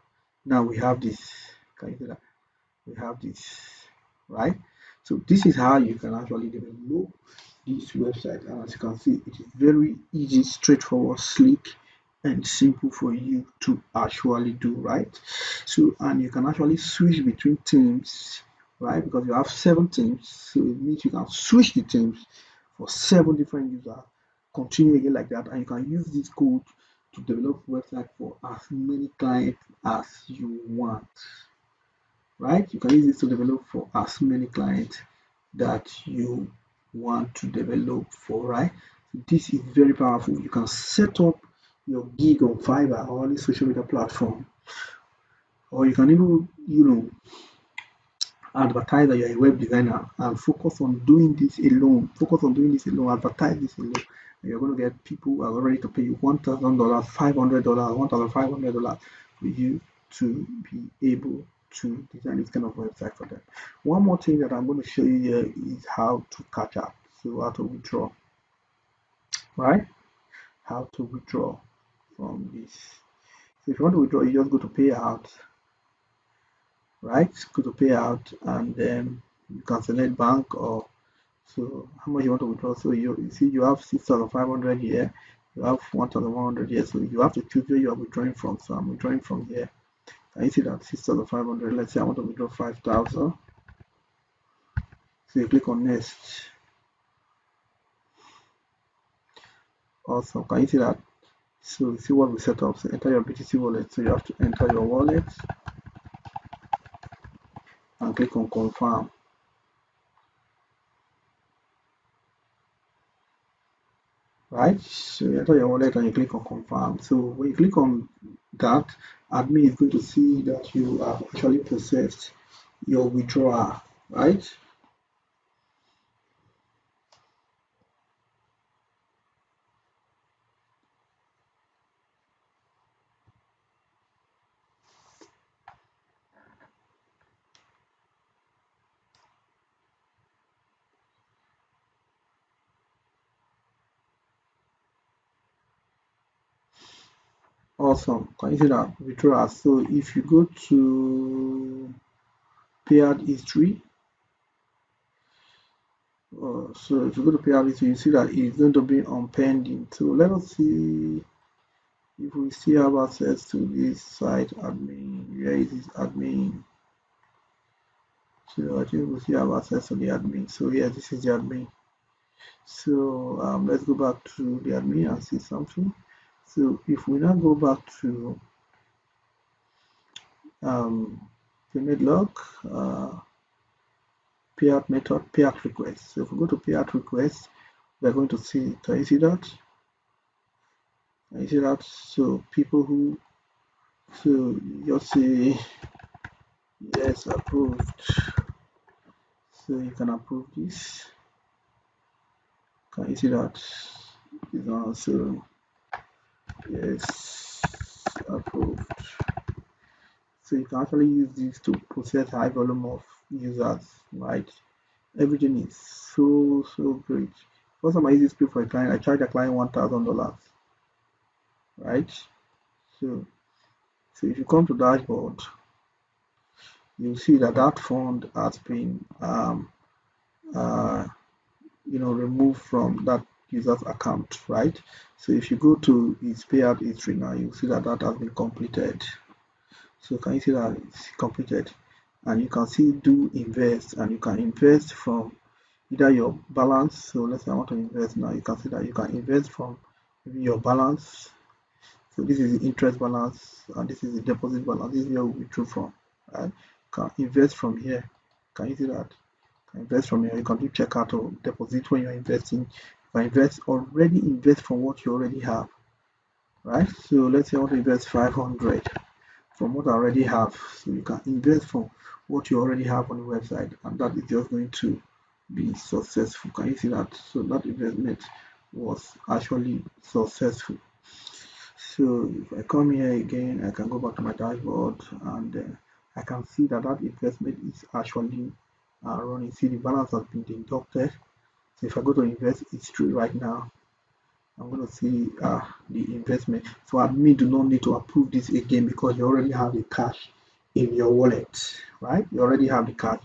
Now we have this. Can you see that? We have this, right? So this is how you can actually develop this website. And as you can see, it is very easy, straightforward, sleek, and simple for you to actually do, right? So, and you can actually switch between teams, right? Because you have 7 teams, so it means you can switch the teams for 7 different users, continue again like that, and you can use this code to develop website for as many clients as you want, right? You can use this to develop for as many clients that you want to develop for, right? This is very powerful. You can set up your gig on Fiverr or any social media platform, or you can even advertise that you're a web designer and focus on doing this alone. Advertise this alone, and you're going to get people who are ready to pay you $1,000, $500, $1,500 for you to be able to design this kind of website for them. One more thing that I'm going to show you here is how to catch up. So how to withdraw, right? How to withdraw from this. So if you want to withdraw, you just go to Payout, right? Go to Payout, and then you can select bank or so how much you want to withdraw. So you see you have 6,500 here, you have 1,100 here, so you have to choose where you are withdrawing from. So I'm withdrawing from here. Can you see that 6,500? Let's say I want to withdraw 5,000. So you click on next. Awesome. Can you see that? So see what we set up. So enter your BTC wallet. So you have to enter your wallet and click on confirm. Right, so you enter your wallet and you click on confirm. So when you click on that, admin is going to see that you have actually processed your withdrawal, right? Awesome. Can you see that withdrawal? So if you go to payout history, so if you go to payout history, you see that it's going to be on pending. So let us see if we still have access to this site admin. Where is this admin? So I think we still have access to the admin. So yeah, this is the admin. So let's go back to the admin and see something. So if we now go back to payment log, payout method, payout request. So if we go to payout request, we're going to see, can you see that? Can you see that? So people who, so you'll say yes, approved. So you can approve this. Can you see that? Is also yes approved. So you can actually use this to process high volume of users, right? Everything is so great. First time I use this script for a client, I charge a client $1,000, right? So if you come to dashboard, you'll see that that fund has been removed from that user's account, right? So if you go to his payout history now, you'll see that that has been completed. So can you see that it's completed? And you can see do invest, and you can invest from either your balance. So let's say I want to invest now. You can see that you can invest from maybe your balance. So this is the interest balance, and this is the deposit balance. This is where we withdrew from. Right? You can invest from here. Can you see that? You can invest from here. You can do checkout or deposit when you're investing. You can already invest from what you already have. Right? So let's say I want to invest 500 from what I already have. So you can invest from what you already have on the website, and that is just going to be successful. Can you see that? So that investment was actually successful. So if I come here again, I can go back to my dashboard, and I can see that that investment is actually running. See, the balance has been deducted. So if I go to invest history right now, I'm going to see the investment. So admin do not need to approve this again because you already have the cash in your wallet, right? You already have the cash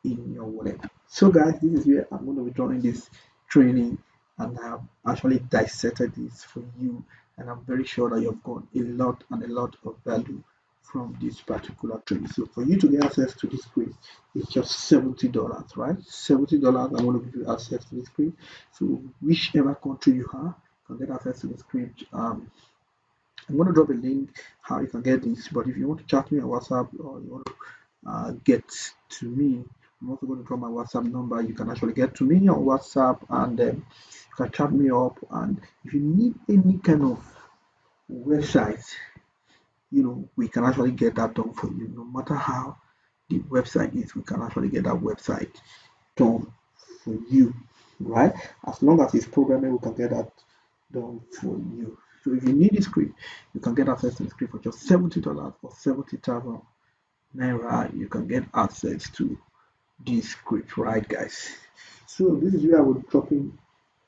in your wallet. So guys, this is where I'm going to be drawing this training, and I have actually dissected this for you, and I'm very sure that you've got a lot of value from this particular training. So for you to get access to this script, it's just $70, right? $70. I'm going to give you access to this script. So whichever country you are, you can get access to the script. I'm going to drop a link how you can get this, but if you want to chat me on WhatsApp, or you want to get to me, I'm also going to drop my WhatsApp number. You can actually get to me on WhatsApp, and you can chat me up. And if you need any kind of website, we can actually get that done for you. No matter how the website is, we can actually get that website done for you, right? As long as it's programming, we can get that done for you. So if you need the script, you can get access to the script for just $70 or 70,000 naira. You can get access to this script, right, guys? So this is where I will drop in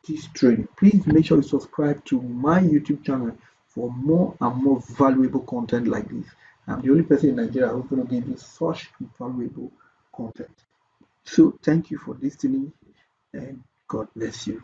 this training. Please make sure you subscribe to my YouTube channel for more and more valuable content like this. I'm the only person in Nigeria who's going to give you such valuable content. So thank you for listening, and God bless you.